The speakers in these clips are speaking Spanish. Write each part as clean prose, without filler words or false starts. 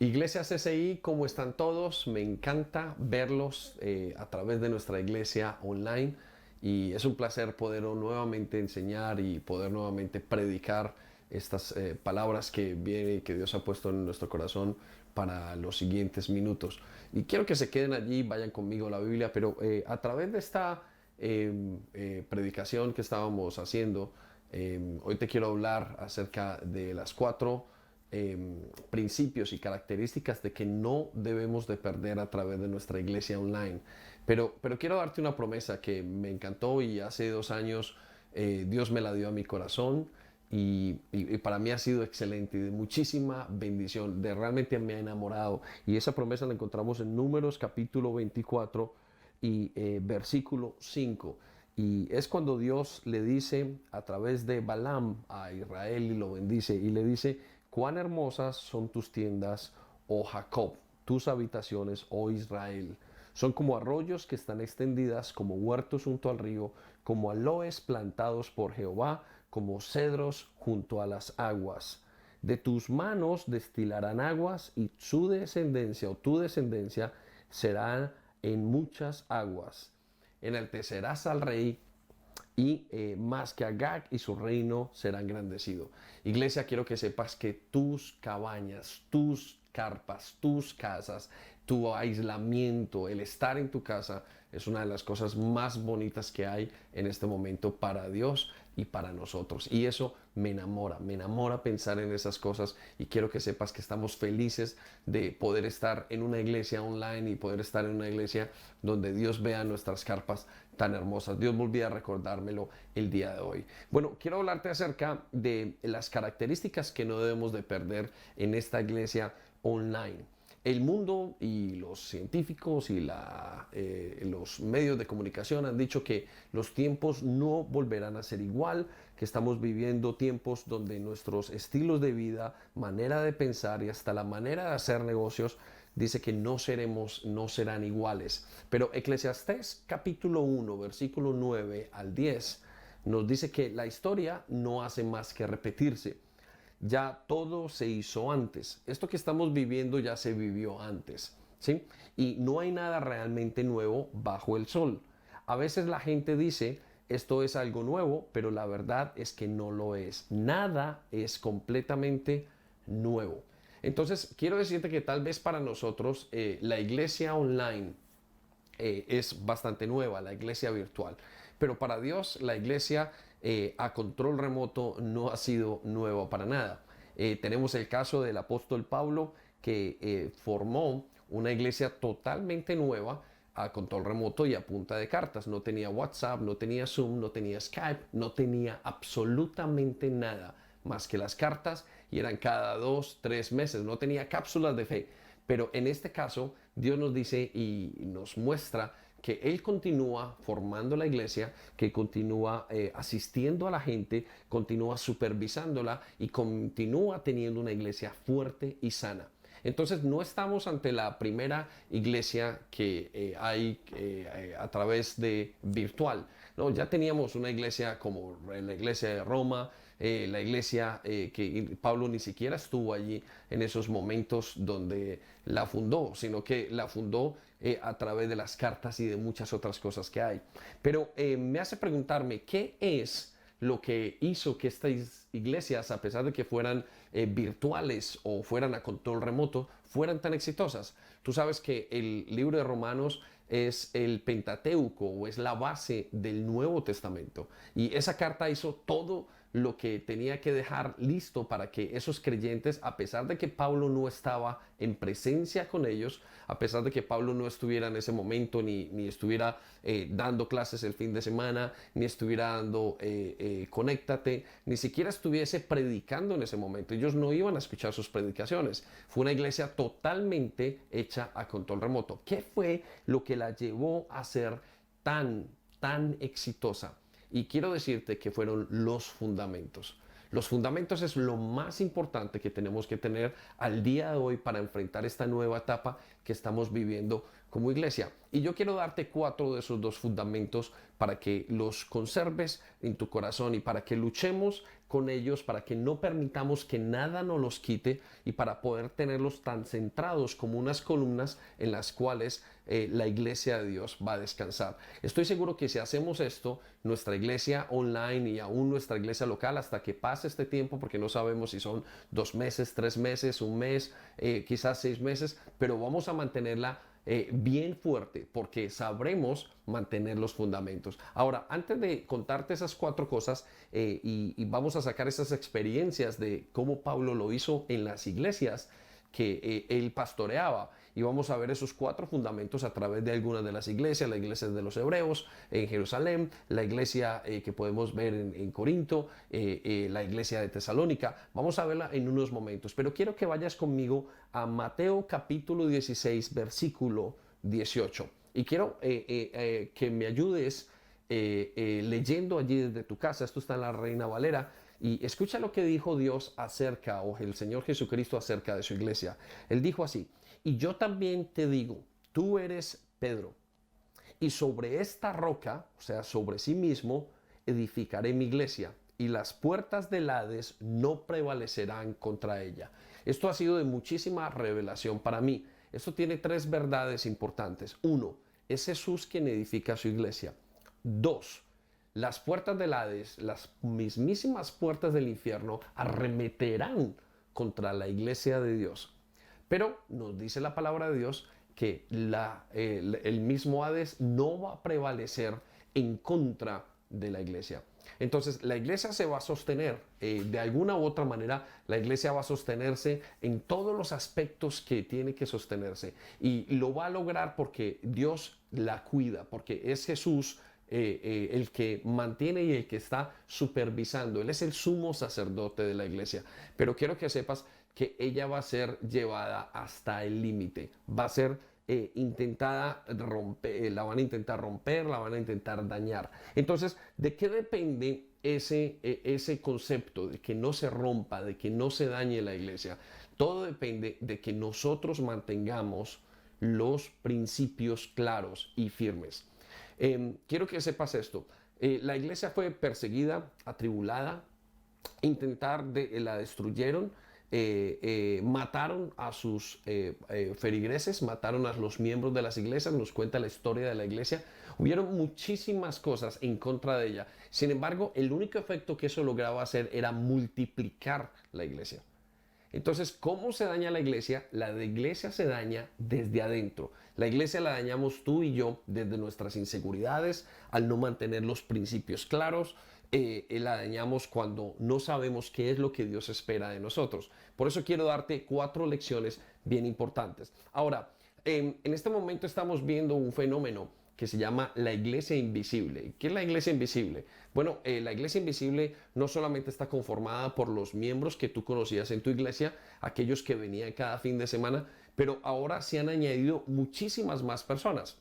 Iglesia CCI, ¿cómo están todos? Me encanta verlos a través de nuestra iglesia online y es un placer poder nuevamente enseñar y poder nuevamente predicar estas palabras que viene y que Dios ha puesto en nuestro corazón para los siguientes minutos. Y quiero que se queden allí, vayan conmigo a la Biblia, pero a través de esta predicación que estábamos haciendo, hoy te quiero hablar acerca de las cuatro principios y características de que no debemos de perder a través de nuestra iglesia online. Pero quiero darte una promesa que me encantó y hace 2 años Dios me la dio a mi corazón y para mí ha sido excelente y de muchísima bendición, de realmente me ha enamorado. Y esa promesa la encontramos en Números capítulo 24 y versículo 5. Y es cuando Dios le dice a través de Balaam a Israel y lo bendice y le dice: cuán hermosas son tus tiendas, oh Jacob, tus habitaciones, oh Israel. Son como arroyos que están extendidas, como huertos junto al río, como aloes plantados por Jehová, como cedros junto a las aguas. De tus manos destilarán aguas y su descendencia o tu descendencia será en muchas aguas. Enaltecerás al rey y más que Agag y su reino será engrandecido. Iglesia, quiero que sepas que tus cabañas, tus carpas, tus casas, tu aislamiento, el estar en tu casa es una de las cosas más bonitas que hay en este momento para Dios y para nosotros. Y eso me enamora pensar en esas cosas y quiero que sepas que estamos felices de poder estar en una iglesia online y poder estar en una iglesia donde Dios vea nuestras carpas tan hermosas. Dios volvió a recordármelo el día de hoy. Bueno, quiero hablarte acerca de las características que no debemos de perder en esta iglesia online. El mundo y los científicos y los medios de comunicación han dicho que los tiempos no volverán a ser igual, que estamos viviendo tiempos donde nuestros estilos de vida, manera de pensar y hasta la manera de hacer negocios dice que no serán iguales. Pero Eclesiastés capítulo 1, versículo 9 al 10 nos dice que la historia no hace más que repetirse. Ya todo se hizo antes. Esto que estamos viviendo ya se vivió antes, ¿sí? Y no hay nada realmente nuevo bajo el sol. A veces la gente dice, esto es algo nuevo, pero la verdad es que no lo es. Nada es completamente nuevo. Entonces, quiero decirte que tal vez para nosotros la iglesia online es bastante nueva, la iglesia virtual. Pero para Dios la iglesia a control remoto no ha sido nueva para nada. Tenemos el caso del apóstol Pablo que formó una iglesia totalmente nueva a control remoto y a punta de cartas. No tenía WhatsApp, no tenía Zoom, no tenía Skype, no tenía absolutamente nada más que las cartas y eran cada 2, 3 meses. No tenía cápsulas de fe. Pero en este caso, Dios nos dice y nos muestra que Él continúa formando la iglesia, que continúa asistiendo a la gente, continúa supervisándola y continúa teniendo una iglesia fuerte y sana. Entonces no estamos ante la primera iglesia que hay a través de virtual. No, ya teníamos una iglesia como la iglesia de Roma, la iglesia que Pablo ni siquiera estuvo allí en esos momentos donde la fundó, sino que la fundó a través de las cartas y de muchas otras cosas que hay. Pero me hace preguntarme, ¿qué es lo que hizo que estas iglesias, a pesar de que fueran virtuales o fueran a control remoto, fueran tan exitosas? Tú sabes que el libro de Romanos es el Pentateuco o es la base del Nuevo Testamento. Y esa carta hizo todo lo que tenía que dejar listo para que esos creyentes, a pesar de que Pablo no estaba en presencia con ellos, a pesar de que Pablo no estuviera en ese momento, ni estuviera dando clases el fin de semana, ni estuviera dando conéctate, ni siquiera estuviese predicando en ese momento. Ellos no iban a escuchar sus predicaciones. Fue una iglesia totalmente hecha a control remoto. ¿Qué fue lo que la llevó a ser tan exitosa? Y quiero decirte que fueron los fundamentos. Los fundamentos es lo más importante que tenemos que tener al día de hoy para enfrentar esta nueva etapa que estamos viviendo como iglesia. Y yo quiero darte 4 de esos 2 fundamentos para que los conserves en tu corazón y para que luchemos con ellos, para que no permitamos que nada nos los quite y para poder tenerlos tan centrados como unas columnas en las cuales la iglesia de Dios va a descansar. Estoy seguro que si hacemos esto, nuestra iglesia online y aún nuestra iglesia local, hasta que pase este tiempo, porque no sabemos si son 2 meses, 3 meses, un mes, quizás 6 meses, pero vamos a mantenerla bien fuerte porque sabremos mantener los fundamentos. Ahora, antes de contarte esas 4 cosas y vamos a sacar esas experiencias de cómo Pablo lo hizo en las iglesias que él pastoreaba, y vamos a ver esos 4 fundamentos a través de algunas de las iglesias, la iglesia de los hebreos en Jerusalén, la iglesia que podemos ver en Corinto, la iglesia de Tesalónica. Vamos a verla en unos momentos, pero quiero que vayas conmigo a Mateo capítulo 16, versículo 18. Y quiero que me ayudes leyendo allí desde tu casa. Esto está en la Reina Valera. Y escucha lo que dijo Dios acerca, o el Señor Jesucristo acerca de su iglesia. Él dijo así: y yo también te digo, tú eres Pedro, y sobre esta roca, o sea, sobre sí mismo, edificaré mi iglesia, y las puertas del Hades no prevalecerán contra ella. Esto ha sido de muchísima revelación para mí. Esto tiene 3 verdades importantes. 1, es Jesús quien edifica su iglesia. 2, las puertas del Hades, las mismísimas puertas del infierno, arremeterán contra la iglesia de Dios. Pero nos dice la palabra de Dios que el mismo Hades no va a prevalecer en contra de la iglesia. Entonces la iglesia se va a sostener de alguna u otra manera. La iglesia va a sostenerse en todos los aspectos que tiene que sostenerse, y lo va a lograr porque Dios la cuida, porque es Jesús el que mantiene y el que está supervisando. Él es el sumo sacerdote de la iglesia. Pero quiero que sepas que ella va a ser llevada hasta el límite. Va a ser intentada romper, la van a intentar romper, la van a intentar dañar. Entonces, ¿de qué depende ese concepto de que no se rompa, de que no se dañe la iglesia? Todo depende de que nosotros mantengamos los principios claros y firmes. Quiero que sepas esto. La iglesia fue perseguida, atribulada, la destruyeron, mataron a sus feligreses, mataron a los miembros de las iglesias. Nos cuenta la historia de la iglesia. Hubieron muchísimas cosas en contra de ella. Sin embargo, el único efecto que eso lograba hacer era multiplicar la iglesia. Entonces, ¿cómo se daña la iglesia? La iglesia se daña desde adentro. La iglesia la dañamos tú y yo desde nuestras inseguridades, al no mantener los principios claros. La dañamos cuando no sabemos qué es lo que Dios espera de nosotros. Por eso quiero darte 4 lecciones bien importantes. Ahora, en este momento estamos viendo un fenómeno que se llama la iglesia invisible. ¿Qué es la iglesia invisible? Bueno, la iglesia invisible no solamente está conformada por los miembros que tú conocías en tu iglesia, aquellos que venían cada fin de semana, pero ahora se han añadido muchísimas más personas.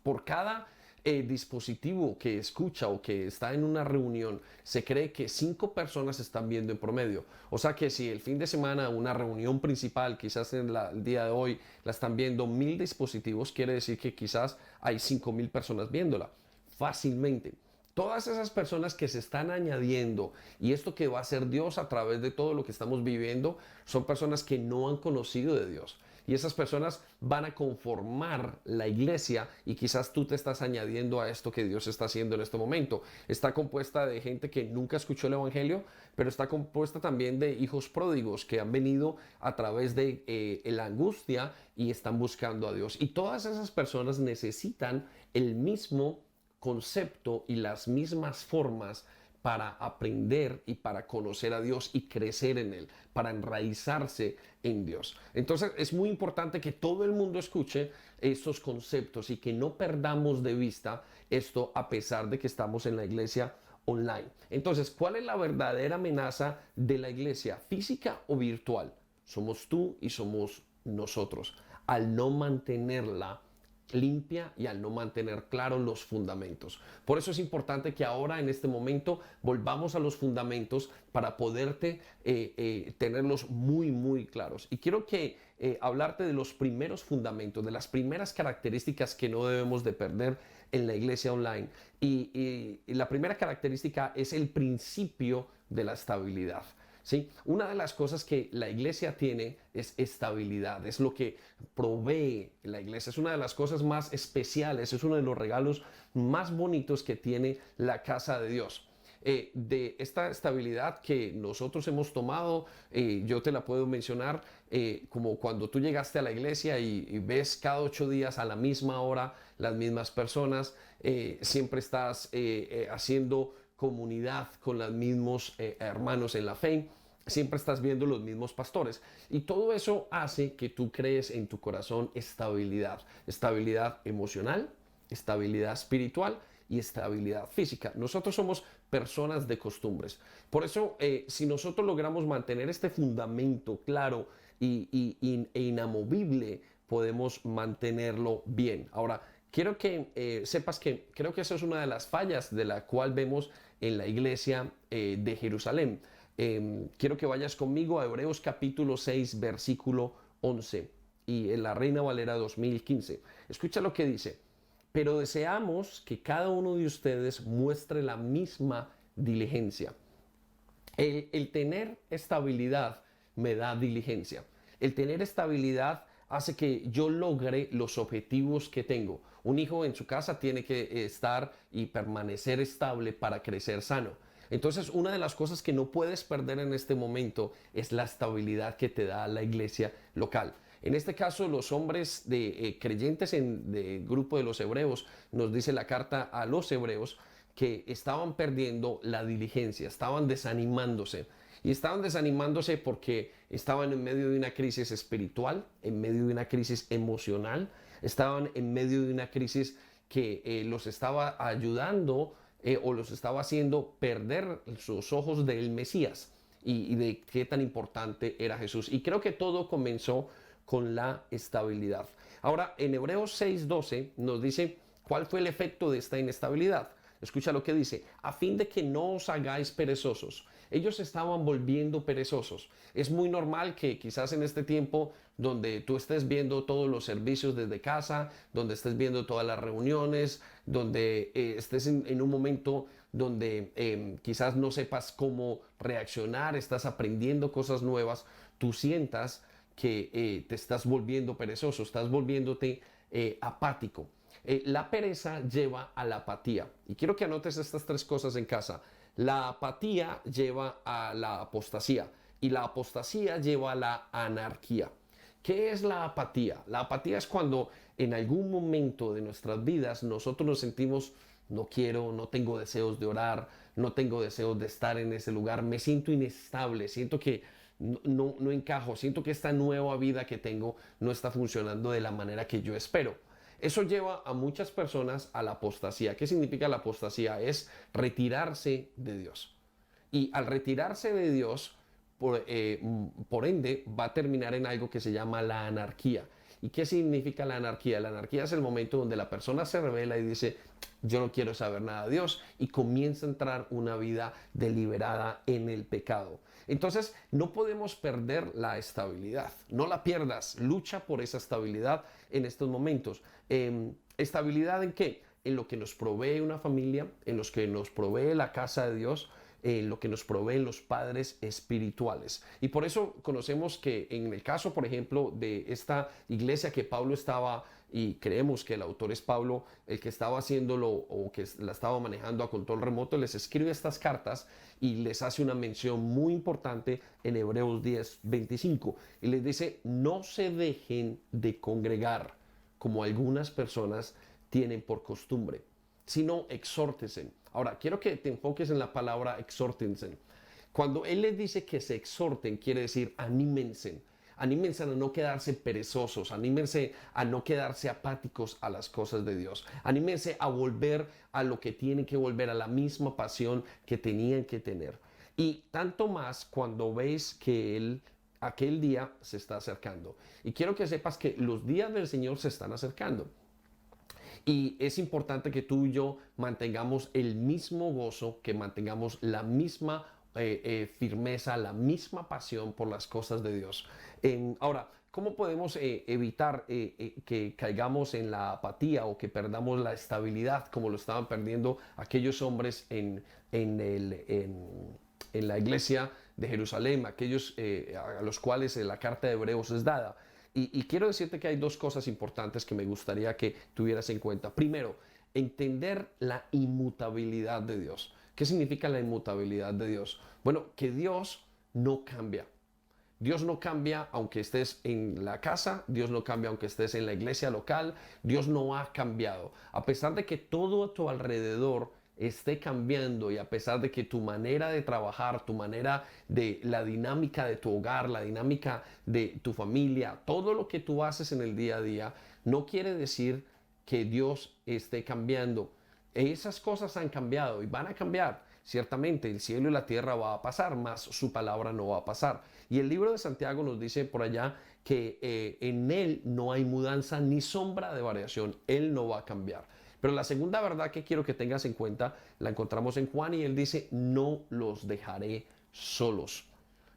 Por cada dispositivo que escucha o que está en una reunión, se cree que 5 personas están viendo en promedio. O sea que si el fin de semana una reunión principal, quizás el día de hoy la están viendo 1000 dispositivos, quiere decir que quizás hay 5000 personas viéndola fácilmente. Todas esas personas que se están añadiendo, y esto que va a hacer Dios a través de todo lo que estamos viviendo, son personas que no han conocido de Dios. Y esas personas van a conformar la iglesia, y quizás tú te estás añadiendo a esto que Dios está haciendo en este momento. Está compuesta de gente que nunca escuchó el evangelio, pero está compuesta también de hijos pródigos que han venido a través de la angustia y están buscando a Dios. Y todas esas personas necesitan el mismo concepto y las mismas formas para aprender y para conocer a Dios y crecer en Él, para enraizarse en Dios. Entonces es muy importante que todo el mundo escuche estos conceptos y que no perdamos de vista esto a pesar de que estamos en la iglesia online. Entonces, ¿cuál es la verdadera amenaza de la iglesia, física o virtual? Somos tú y somos nosotros, al no mantenerla limpia y al no mantener claros los fundamentos. Por eso es importante que ahora en este momento volvamos a los fundamentos para poderte tenerlos muy claros. Y quiero que hablarte de los primeros fundamentos, de las primeras características que no debemos de perder en la iglesia online. Y la primera característica es el principio de la estabilidad. ¿Sí? Una de las cosas que la iglesia tiene es estabilidad, es lo que provee la iglesia, es una de las cosas más especiales, es uno de los regalos más bonitos que tiene la casa de Dios. De esta estabilidad que nosotros hemos tomado, yo te la puedo mencionar como cuando tú llegaste a la iglesia y ves cada 8 días a la misma hora las mismas personas, siempre estás haciendo comunidad con los mismos hermanos en la fe, siempre estás viendo los mismos pastores y todo eso hace que tú crees en tu corazón estabilidad, estabilidad emocional, estabilidad espiritual y estabilidad física. Nosotros somos personas de costumbres. Por eso, si nosotros logramos mantener este fundamento claro e inamovible, podemos mantenerlo bien. Ahora, quiero que sepas que creo que esa es una de las fallas de la cual vemos en la iglesia de Jerusalén. Quiero que vayas conmigo a Hebreos capítulo 6, versículo 11 y en la Reina Valera 2015. Escucha lo que dice. Pero deseamos que cada uno de ustedes muestre la misma diligencia. El tener estabilidad me da diligencia. El tener estabilidad hace que yo logre los objetivos que tengo. Un hijo en su casa tiene que estar y permanecer estable para crecer sano. Entonces, una de las cosas que no puedes perder en este momento es la estabilidad que te da la iglesia local. En este caso, los hombres creyentes del grupo de los hebreos, nos dice la carta a los hebreos, que estaban perdiendo la diligencia, estaban desanimándose. Y estaban desanimándose porque estaban en medio de una crisis espiritual, en medio de una crisis emocional, estaban en medio de una crisis que los estaba ayudando o los estaba haciendo perder sus ojos del Mesías y de qué tan importante era Jesús. Y creo que todo comenzó con la estabilidad. Ahora, en Hebreos 6:12 nos dice cuál fue el efecto de esta inestabilidad. Escucha lo que dice, a fin de que no os hagáis perezosos. Ellos estaban volviendo perezosos. Es muy normal que quizás en este tiempo donde tú estés viendo todos los servicios desde casa, donde estés viendo todas las reuniones, donde estés en un momento donde quizás no sepas cómo reaccionar, estás aprendiendo cosas nuevas, tú sientas que te estás volviendo perezoso, estás volviéndote apático. La pereza lleva a la apatía. Y quiero que anotes estas tres cosas en casa. La apatía lleva a la apostasía y la apostasía lleva a la anarquía. ¿Qué es la apatía? La apatía es cuando en algún momento de nuestras vidas nosotros nos sentimos no quiero, no tengo deseos de orar, no tengo deseos de estar en ese lugar, me siento inestable, siento que no encajo, siento que esta nueva vida que tengo no está funcionando de la manera que yo espero. Eso lleva a muchas personas a la apostasía. ¿Qué significa la apostasía? Es retirarse de Dios. Y al retirarse de Dios, por ende, va a terminar en algo que se llama la anarquía. ¿Y qué significa la anarquía? La anarquía es el momento donde la persona se revela y dice, yo no quiero saber nada de Dios, y comienza a entrar una vida deliberada en el pecado. Entonces, no podemos perder la estabilidad. No la pierdas. Lucha por esa estabilidad en estos momentos. ¿Estabilidad en qué? En lo que nos provee una familia, en los que nos provee la casa de Dios, lo que nos proveen los padres espirituales. Y por eso conocemos que en el caso, por ejemplo, de esta iglesia que Pablo estaba, y creemos que el autor es Pablo, el que estaba haciéndolo o que la estaba manejando a control remoto, les escribe estas cartas y les hace una mención muy importante en Hebreos 10:25 y les dice, no se dejen de congregar como algunas personas tienen por costumbre, sino exhórtense. Ahora, quiero que te enfoques en la palabra exhórtense. Cuando él les dice que se exhorten, quiere decir anímense. Anímense a no quedarse perezosos, anímense a no quedarse apáticos a las cosas de Dios. Anímense a volver a lo que tienen que volver, a la misma pasión que tenían que tener. Y tanto más cuando veis que aquel día se está acercando. Y quiero que sepas que los días del Señor se están acercando. Y es importante que tú y yo mantengamos el mismo gozo, que mantengamos la misma firmeza, la misma pasión por las cosas de Dios. Ahora, ¿cómo podemos evitar que caigamos en la apatía o que perdamos la estabilidad como lo estaban perdiendo aquellos hombres en la iglesia de Jerusalén, aquellos a los cuales la carta de Hebreos es dada? Y quiero decirte que hay dos cosas importantes que me gustaría que tuvieras en cuenta. Primero, entender la inmutabilidad de Dios. ¿Qué significa la inmutabilidad de Dios? Bueno, que Dios no cambia. Dios no cambia aunque estés en la casa, Dios no cambia aunque estés en la iglesia local, Dios no ha cambiado. A pesar de que todo a tu alrededor esté cambiando y a pesar de que tu manera de trabajar, tu manera de la dinámica de tu hogar, la dinámica de tu familia, todo lo que tú haces en el día a día, no quiere decir que Dios esté cambiando. Esas cosas han cambiado y van a cambiar. Ciertamente el cielo y la tierra va a pasar, mas su palabra no va a pasar. Y el libro de Santiago nos dice por allá que en él no hay mudanza ni sombra de variación. Él no va a cambiar. Pero la segunda verdad que quiero que tengas en cuenta la encontramos en Juan y él dice, no los dejaré solos.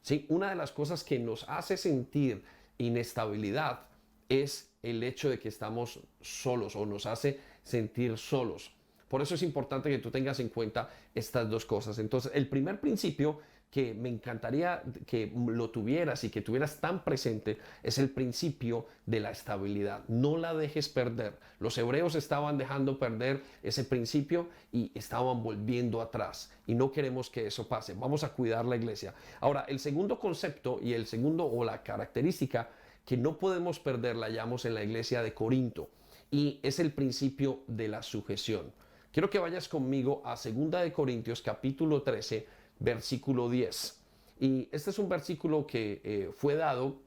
¿Sí? Una de las cosas que nos hace sentir inestabilidad es el hecho de que estamos solos o nos hace sentir solos. Por eso es importante que tú tengas en cuenta estas dos cosas. Entonces, el primer principio que me encantaría que lo tuvieras y que tuvieras tan presente es el principio de la estabilidad. No la dejes perder. Los hebreos estaban dejando perder ese principio y estaban volviendo atrás. Y no queremos que eso pase. Vamos a cuidar la iglesia. Ahora, el segundo concepto y el segundo o la característica que no podemos perder la hallamos en la iglesia de Corinto. Y es el principio de la sujeción. Quiero que vayas conmigo a 2 de Corintios capítulo 13, versículo 10. Y este es un versículo que fue dado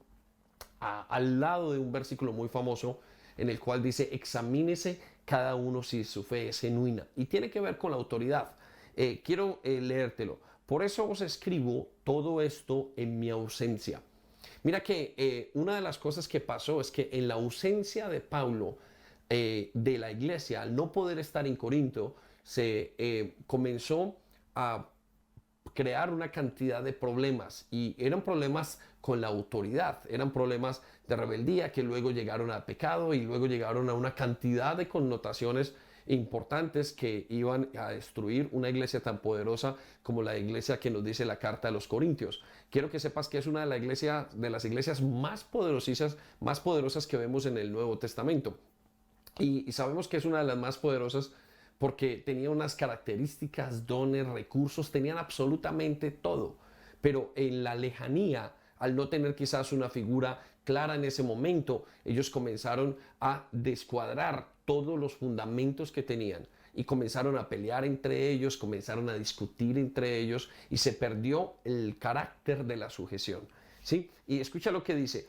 al lado de un versículo muy famoso en el cual dice, examínese cada uno si su fe es genuina. Y tiene que ver con la autoridad. Quiero leértelo. Por eso os escribo todo esto en mi ausencia. Mira que una de las cosas que pasó es que en la ausencia de Pablo, de la iglesia, al no poder estar en Corinto, se comenzó a crear una cantidad de problemas y eran problemas con la autoridad, eran problemas de rebeldía que luego llegaron al pecado y luego llegaron a una cantidad de connotaciones importantes que iban a destruir una iglesia tan poderosa como la iglesia que nos dice la carta de los Corintios. Quiero que sepas que es una de las iglesias más poderosas que vemos en el Nuevo Testamento. Y sabemos que es una de las más poderosas porque tenía unas características, dones, recursos, tenían absolutamente todo. Pero en la lejanía, al no tener quizás una figura clara en ese momento, ellos comenzaron a descuadrar todos los fundamentos que tenían y comenzaron a pelear entre ellos, comenzaron a discutir entre ellos y se perdió el carácter de la sujeción. ¿Sí? Y escucha lo que dice.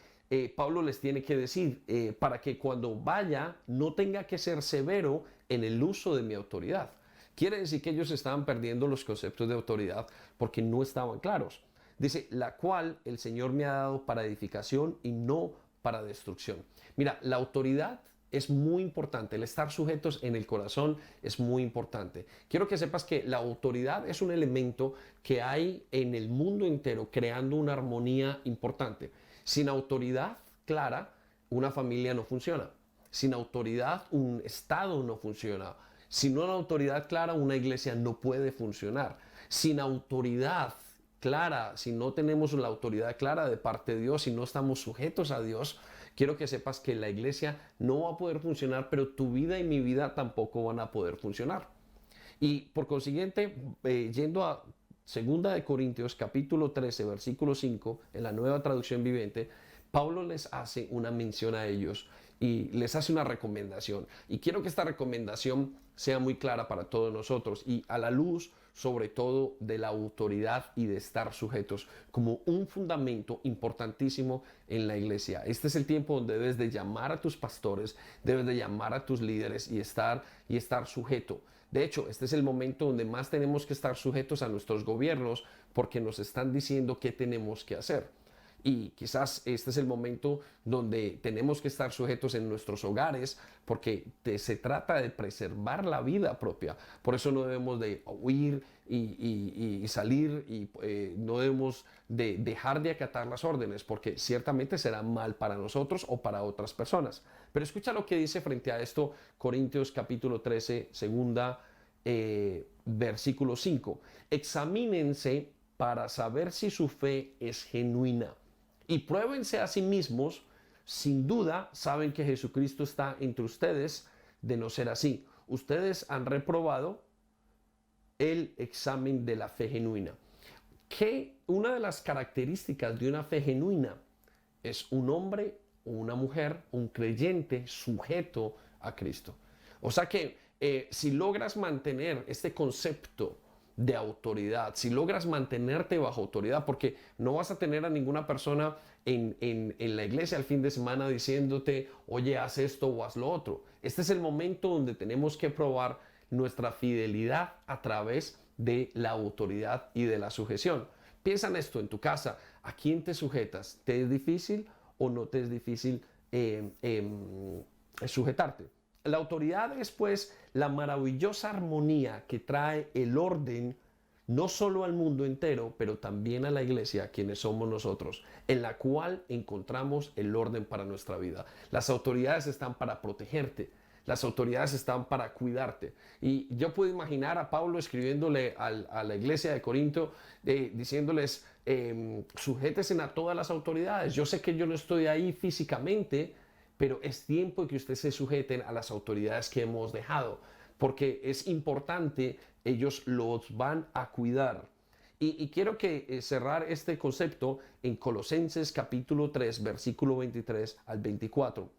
Pablo les tiene que decir para que cuando vaya no tenga que ser severo en el uso de mi autoridad. Quiere decir que ellos estaban perdiendo los conceptos de autoridad porque no estaban claros. Dice, la cual el Señor me ha dado para edificación y no para destrucción. Mira, la autoridad es muy importante, el estar sujetos en el corazón es muy importante. Quiero que sepas que la autoridad es un elemento que hay en el mundo entero creando una armonía importante. Sin autoridad clara, una familia no funciona. Sin autoridad, un Estado no funciona. Sin una autoridad clara, una iglesia no puede funcionar. Sin autoridad clara, si no tenemos la autoridad clara de parte de Dios, si no estamos sujetos a Dios, quiero que sepas que la iglesia no va a poder funcionar, pero tu vida y mi vida tampoco van a poder funcionar. Y por consiguiente, yendo a 2 de Corintios capítulo 13, versículo 5, en la Nueva Traducción Viviente, Pablo les hace una mención a ellos y les hace una recomendación. Y quiero que esta recomendación sea muy clara para todos nosotros y a la luz, sobre todo, de la autoridad y de estar sujetos como un fundamento importantísimo en la iglesia. Este es el tiempo donde debes de llamar a tus pastores, debes de llamar a tus líderes y estar sujeto. De hecho, este es el momento donde más tenemos que estar sujetos a nuestros gobiernos porque nos están diciendo qué tenemos que hacer. Y quizás este es el momento donde tenemos que estar sujetos en nuestros hogares porque se trata de preservar la vida propia. Por eso no debemos de huir y salir y no debemos de dejar de acatar las órdenes porque ciertamente será mal para nosotros o para otras personas. Pero escucha lo que dice frente a esto Corintios capítulo 13, segunda versículo 5. Examínense para saber si su fe es genuina. Y pruébense a sí mismos, sin duda saben que Jesucristo está entre ustedes, de no ser así. Ustedes han reprobado el examen de la fe genuina. Que una de las características de una fe genuina es un hombre o una mujer, un creyente sujeto a Cristo. O sea que si logras mantener este concepto de autoridad, si logras mantenerte bajo autoridad, porque no vas a tener a ninguna persona en la iglesia al fin de semana diciéndote, oye, haz esto o haz lo otro. Este es el momento donde tenemos que probar nuestra fidelidad a través de la autoridad y de la sujeción. Piensa en esto en tu casa, ¿a quién te sujetas? ¿Te es difícil o no te es difícil sujetarte? La autoridad es pues la maravillosa armonía que trae el orden no solo al mundo entero, pero también a la iglesia, quienes somos nosotros, en la cual encontramos el orden para nuestra vida. Las autoridades están para protegerte, las autoridades están para cuidarte. Y yo puedo imaginar a Pablo escribiéndole a la iglesia de Corinto, diciéndoles, sujétense a todas las autoridades. Yo sé que yo no estoy ahí físicamente, pero es tiempo de que ustedes se sujeten a las autoridades que hemos dejado, porque es importante, ellos los van a cuidar. Y quiero que cerrar este concepto en Colosenses capítulo 3, versículo 23 al 24.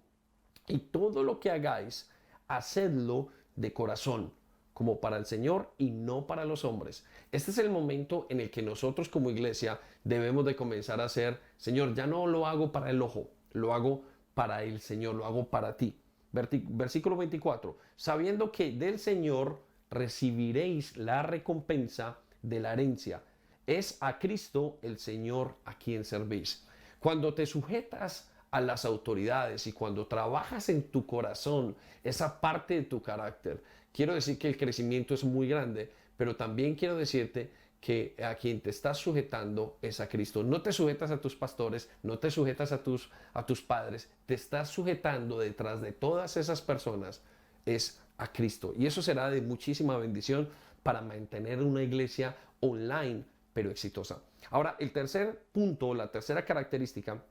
Y todo lo que hagáis, hacedlo de corazón, como para el Señor y no para los hombres. Este es el momento en el que nosotros como iglesia debemos de comenzar a hacer, Señor, ya no lo hago para el ojo, lo hago para el Señor, lo hago para ti. Versículo 24, sabiendo que del Señor recibiréis la recompensa de la herencia. Es a Cristo el Señor a quien servís. Cuando te sujetas a las autoridades y cuando trabajas en tu corazón esa parte de tu carácter, quiero decir que el crecimiento es muy grande, pero también quiero decirte que a quien te estás sujetando es a Cristo. No te sujetas a tus pastores, no te sujetas a tus padres, te estás sujetando detrás de todas esas personas es a Cristo. Y eso será de muchísima bendición para mantener una iglesia online, pero exitosa. Ahora, el tercer punto, la tercera característica,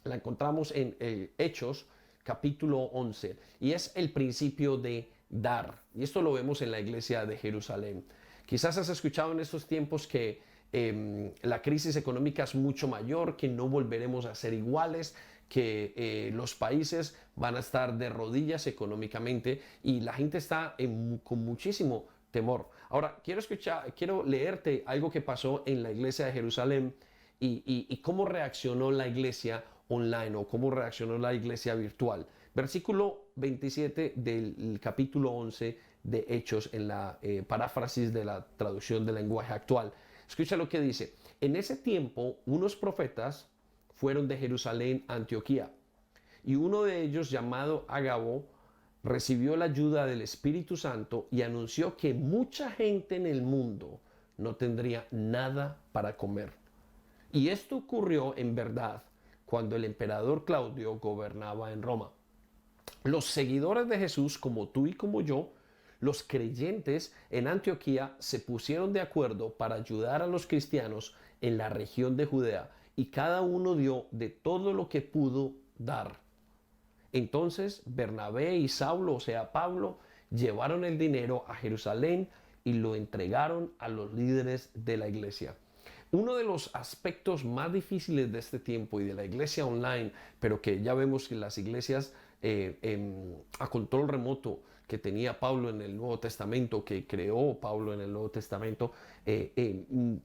la encontramos en Hechos capítulo 11 y es el principio de dar. Y esto lo vemos en la iglesia de Jerusalén. Quizás has escuchado en estos tiempos que la crisis económica es mucho mayor, que no volveremos a ser iguales, que los países van a estar de rodillas económicamente y la gente está con muchísimo temor. Ahora, quiero leerte algo que pasó en la iglesia de Jerusalén y cómo reaccionó la iglesia online o cómo reaccionó la iglesia virtual. Versículo 27 del capítulo 11 de Hechos en la paráfrasis de la traducción del lenguaje actual. Escucha lo que dice. En ese tiempo, unos profetas fueron de Jerusalén a Antioquía y uno de ellos, llamado Agabo, recibió la ayuda del Espíritu Santo y anunció que mucha gente en el mundo no tendría nada para comer. Y esto ocurrió en verdad cuando el emperador Claudio gobernaba en Roma. Los seguidores de Jesús, como tú y como yo, los creyentes en Antioquía se pusieron de acuerdo para ayudar a los cristianos en la región de Judea y cada uno dio de todo lo que pudo dar. Entonces Bernabé y Saulo, o sea Pablo, llevaron el dinero a Jerusalén y lo entregaron a los líderes de la iglesia. Uno de los aspectos más difíciles de este tiempo y de la iglesia online, pero que ya vemos que las iglesias a control remoto que tenía Pablo en el Nuevo Testamento, que creó Pablo en el Nuevo Testamento,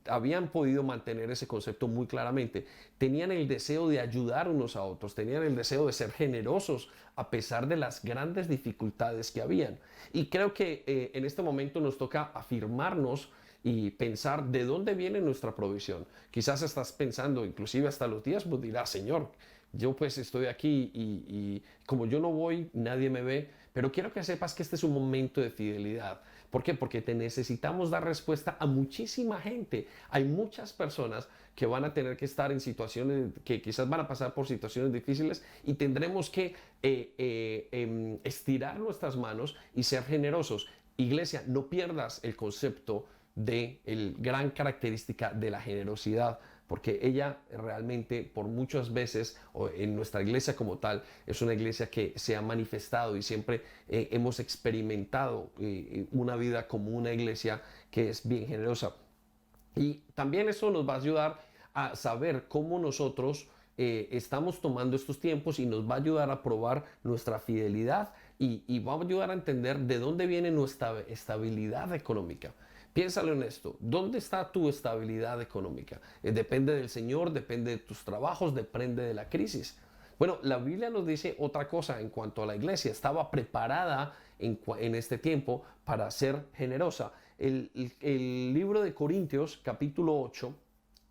habían podido mantener ese concepto muy claramente. Tenían el deseo de ayudar unos a otros, tenían el deseo de ser generosos a pesar de las grandes dificultades que habían. Y creo que en este momento nos toca afirmarnos y pensar de dónde viene nuestra provisión. Quizás estás pensando, inclusive hasta los días, pues dirás, Señor, yo pues estoy aquí y como yo no voy, nadie me ve, pero quiero que sepas que este es un momento de fidelidad. ¿Por qué? Porque te necesitamos dar respuesta a muchísima gente. Hay muchas personas que van a tener que estar en situaciones, que quizás van a pasar por situaciones difíciles y tendremos que estirar nuestras manos y ser generosos. Iglesia, no pierdas el concepto de la gran característica de la generosidad, porque ella realmente por muchas veces en nuestra iglesia como tal es una iglesia que se ha manifestado y siempre hemos experimentado una vida como una iglesia que es bien generosa. Y también eso nos va a ayudar a saber cómo nosotros estamos tomando estos tiempos y nos va a ayudar a probar nuestra fidelidad y va a ayudar a entender de dónde viene nuestra estabilidad económica. Piénsalo en esto, ¿dónde está tu estabilidad económica? Depende del Señor, depende de tus trabajos, depende de la crisis. Bueno, la Biblia nos dice otra cosa en cuanto a la iglesia. Estaba preparada en este tiempo para ser generosa. El libro de Corintios, capítulo 8,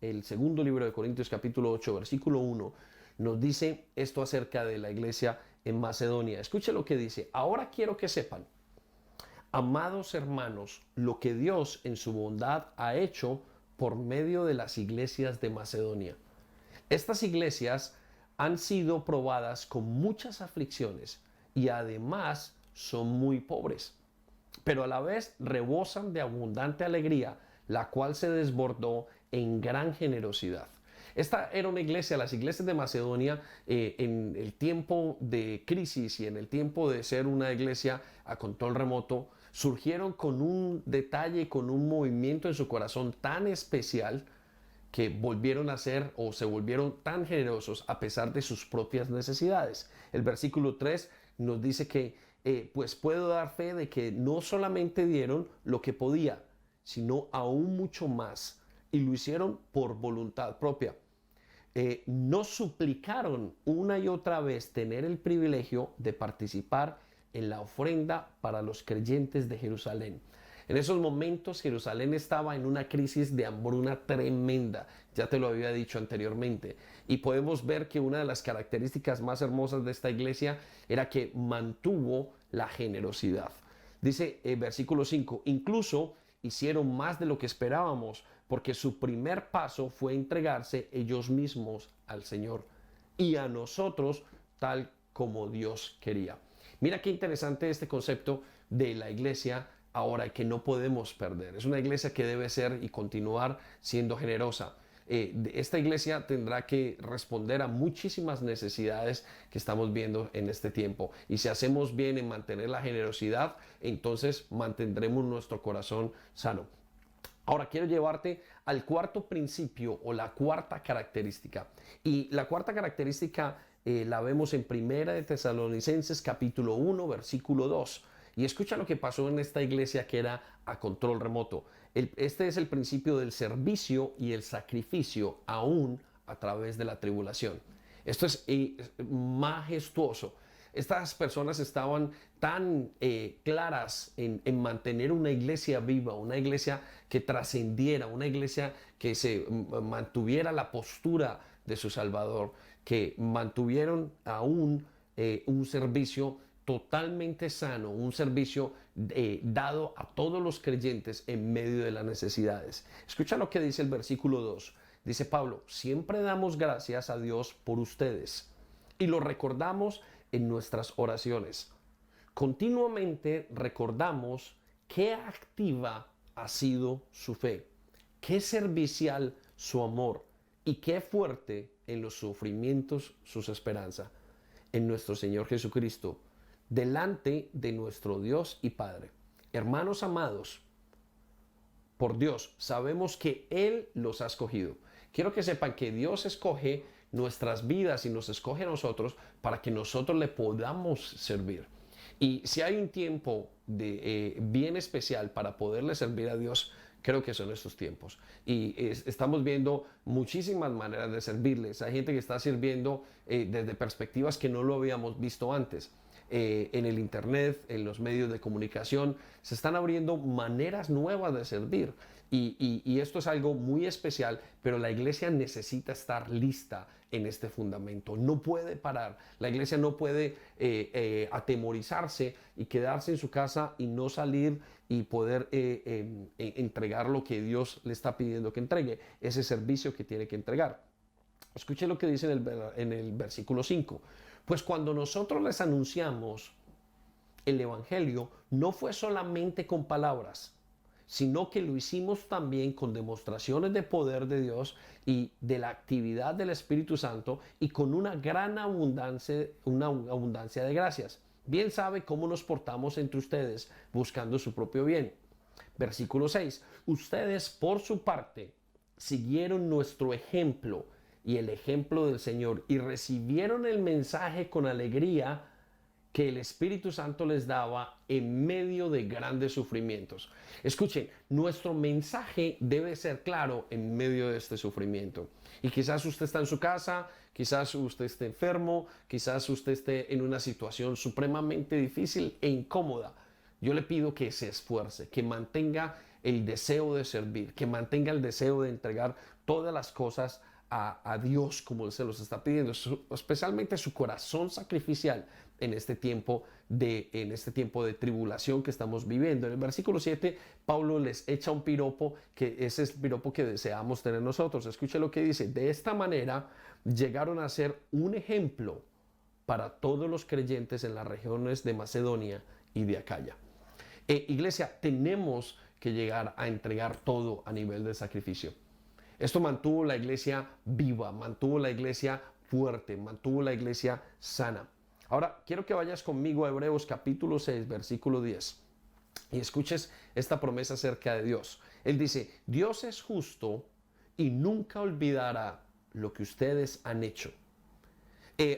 el segundo libro de Corintios, capítulo 8, versículo 1, nos dice esto acerca de la iglesia en Macedonia. Escuche lo que dice. Ahora quiero que sepan, amados hermanos, lo que Dios en su bondad ha hecho por medio de las iglesias de Macedonia. Estas iglesias han sido probadas con muchas aflicciones y además son muy pobres, pero a la vez rebosan de abundante alegría, la cual se desbordó en gran generosidad. Esta era una iglesia, las iglesias de Macedonia, en el tiempo de crisis y en el tiempo de ser una iglesia a control remoto, surgieron con un detalle, con un movimiento en su corazón tan especial que volvieron a ser o se volvieron tan generosos a pesar de sus propias necesidades. El versículo 3 nos dice que pues puedo dar fe de que no solamente dieron lo que podía, sino aún mucho más, y lo hicieron por voluntad propia. No suplicaron una y otra vez tener el privilegio de participar en la ofrenda para los creyentes de Jerusalén. En esos momentos Jerusalén estaba en una crisis de hambruna tremenda, ya te lo había dicho anteriormente, y podemos ver que una de las características más hermosas de esta iglesia era que mantuvo la generosidad. Dice versículo 5, incluso hicieron más de lo que esperábamos, porque su primer paso fue entregarse ellos mismos al Señor y a nosotros tal como Dios quería. Mira qué interesante este concepto de la iglesia ahora que no podemos perder. Es una iglesia que debe ser y continuar siendo generosa. Esta iglesia tendrá que responder a muchísimas necesidades que estamos viendo en este tiempo. Y si hacemos bien en mantener la generosidad, entonces mantendremos nuestro corazón sano. Ahora quiero llevarte al cuarto principio o la cuarta característica. Y la cuarta característica la vemos en Primera de Tesalonicenses capítulo 1 versículo 2. Y escucha lo que pasó en esta iglesia que era a control remoto. Este es el principio del servicio y el sacrificio aún a través de la tribulación. Esto es majestuoso. Estas personas estaban tan claras en mantener una iglesia viva, una iglesia que trascendiera, una iglesia que se mantuviera la postura de su Salvador, que mantuvieron aún un servicio totalmente sano, un servicio dado a todos los creyentes en medio de las necesidades. Escucha lo que dice el versículo 2. Dice Pablo, siempre damos gracias a Dios por ustedes y lo recordamos en nuestras oraciones. Continuamente recordamos qué activa ha sido su fe, qué servicial su amor y qué fuerte en los sufrimientos su esperanza en nuestro Señor Jesucristo, delante de nuestro Dios y Padre. Hermanos amados, por Dios, sabemos que Él los ha escogido. Quiero que sepan que Dios escoge nuestras vidas y nos escoge a nosotros para que nosotros le podamos servir. Y si hay un tiempo bien especial para poderle servir a Dios, Creo que son estos tiempos. Y estamos viendo muchísimas maneras de servirles. Hay gente que está sirviendo desde perspectivas que no lo habíamos visto antes. En el internet, en los medios de comunicación, se están abriendo maneras nuevas de servir. Y esto es algo muy especial, pero la iglesia necesita estar lista en este fundamento. No puede parar. La iglesia no puede atemorizarse y quedarse en su casa y no salir y poder entregar lo que Dios le está pidiendo que entregue, ese servicio que tiene que entregar. Escuche lo que dice en el versículo 5. Pues cuando nosotros les anunciamos el Evangelio, no fue solamente con palabras, sino que lo hicimos también con demostraciones de poder de Dios y de la actividad del Espíritu Santo y con una gran abundancia de gracias. Bien sabe cómo nos portamos entre ustedes buscando su propio bien. Versículo 6. Ustedes por su parte siguieron nuestro ejemplo y el ejemplo del Señor y recibieron el mensaje con alegría que el Espíritu Santo les daba en medio de grandes sufrimientos. Escuchen, nuestro mensaje debe ser claro en medio de este sufrimiento. Y quizás usted está en su casa, quizás usted esté enfermo, quizás usted esté en una situación supremamente difícil e incómoda. Yo le pido que se esfuerce, que mantenga el deseo de servir, que mantenga el deseo de entregar todas las cosas a Dios como Él se los está pidiendo, especialmente su corazón sacrificial en este tiempo de tribulación que estamos viviendo. En el versículo 7, Pablo les echa un piropo, que ese es el piropo que deseamos tener nosotros. Escuche lo que dice: de esta manera llegaron a ser un ejemplo para todos los creyentes en las regiones de Macedonia y de Acaya. Iglesia, tenemos que llegar a entregar todo a nivel de sacrificio. Esto mantuvo la iglesia viva, mantuvo la iglesia fuerte, mantuvo la iglesia sana. Ahora, quiero que vayas conmigo a Hebreos capítulo 6, versículo 10, y escuches esta promesa acerca de Dios. Él dice: Dios es justo y nunca olvidará lo que ustedes han hecho.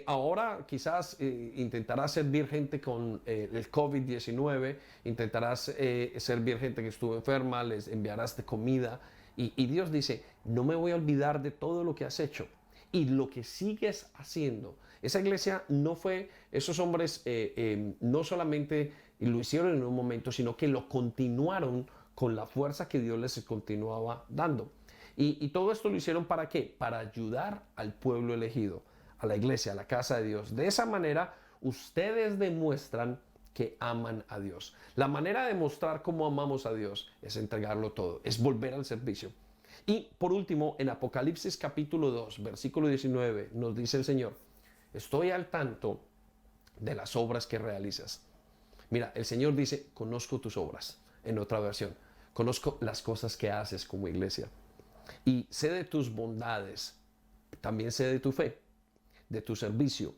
Ahora quizás intentarás servir gente con el COVID-19, intentarás servir gente que estuvo enferma, les enviarás de comida. Y Dios dice: no me voy a olvidar de todo lo que has hecho y lo que sigues haciendo. Esa iglesia no fue, esos hombres no solamente lo hicieron en un momento, sino que lo continuaron con la fuerza que Dios les continuaba dando. Y todo esto lo hicieron ¿para qué? Para ayudar al pueblo elegido, a la iglesia, a la casa de Dios. De esa manera, ustedes demuestran que aman a Dios. La manera de mostrar cómo amamos a Dios es entregarlo todo, es volver al servicio. Y por último, en Apocalipsis capítulo 2, versículo 19, nos dice el Señor: estoy al tanto de las obras que realizas. Mira, el Señor dice: conozco tus obras. En otra versión, conozco las cosas que haces como iglesia. Y sé de tus bondades, también sé de tu fe, de tu servicio,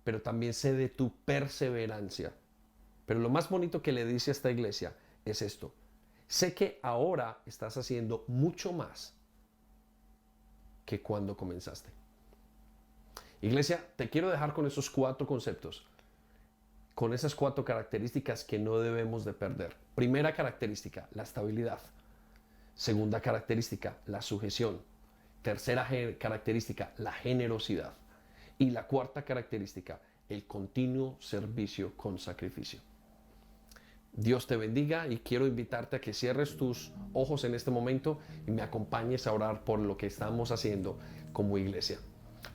pero también sé de tu perseverancia. Pero lo más bonito que le dice a esta iglesia es esto: sé que ahora estás haciendo mucho más que cuando comenzaste. Iglesia, te quiero dejar con esos 4 conceptos, con esas 4 características que no debemos de perder. Primera característica, la estabilidad. Segunda característica, la sujeción. Tercera característica, la generosidad. Y la cuarta característica, el continuo servicio con sacrificio. Dios te bendiga y quiero invitarte a que cierres tus ojos en este momento y me acompañes a orar por lo que estamos haciendo como iglesia.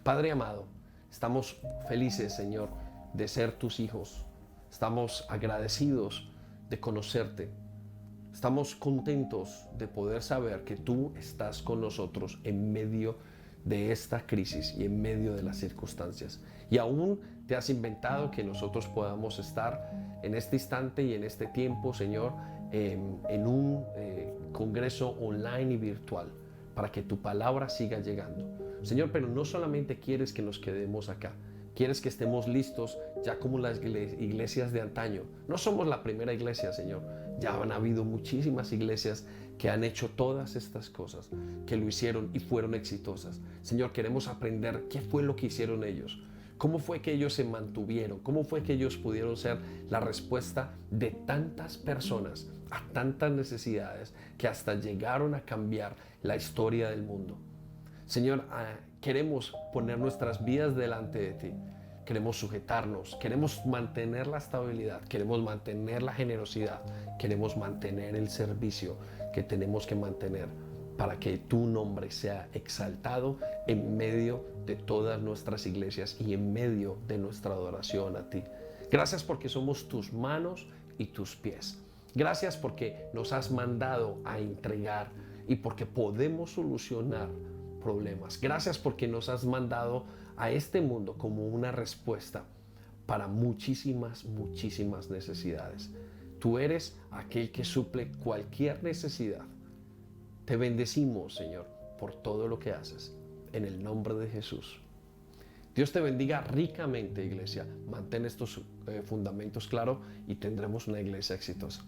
Padre amado, estamos felices, Señor, de ser tus hijos. Estamos agradecidos de conocerte. Estamos contentos de poder saber que tú estás con nosotros en medio de esta crisis y en medio de las circunstancias. Y aún te has inventado que nosotros podamos estar en este instante y en este tiempo, Señor, en un congreso online y virtual para que tu palabra siga llegando. Señor, pero no solamente quieres que nos quedemos acá, quieres que estemos listos ya como las iglesias de antaño. No somos la primera iglesia, Señor. Ya han habido muchísimas iglesias que han hecho todas estas cosas, que lo hicieron y fueron exitosas. Señor, queremos aprender qué fue lo que hicieron ellos, ¿Cómo fue que ellos se mantuvieron? ¿Cómo fue que ellos pudieron ser la respuesta de tantas personas a tantas necesidades que hasta llegaron a cambiar la historia del mundo? Señor, queremos poner nuestras vidas delante de ti. Queremos sujetarnos, queremos mantener la estabilidad, queremos mantener la generosidad, queremos mantener el servicio que tenemos que mantener para que tu nombre sea exaltado en medio de todas nuestras iglesias y en medio de nuestra adoración a ti. Gracias porque somos tus manos y tus pies. Gracias porque nos has mandado a entregar y porque podemos solucionar problemas. Gracias porque nos has mandado a este mundo como una respuesta para muchísimas necesidades. Tú eres aquel que suple cualquier necesidad. Te bendecimos, Señor, por todo lo que haces. En el nombre de Jesús. Dios te bendiga ricamente, iglesia. Mantén estos fundamentos claros y tendremos una iglesia exitosa.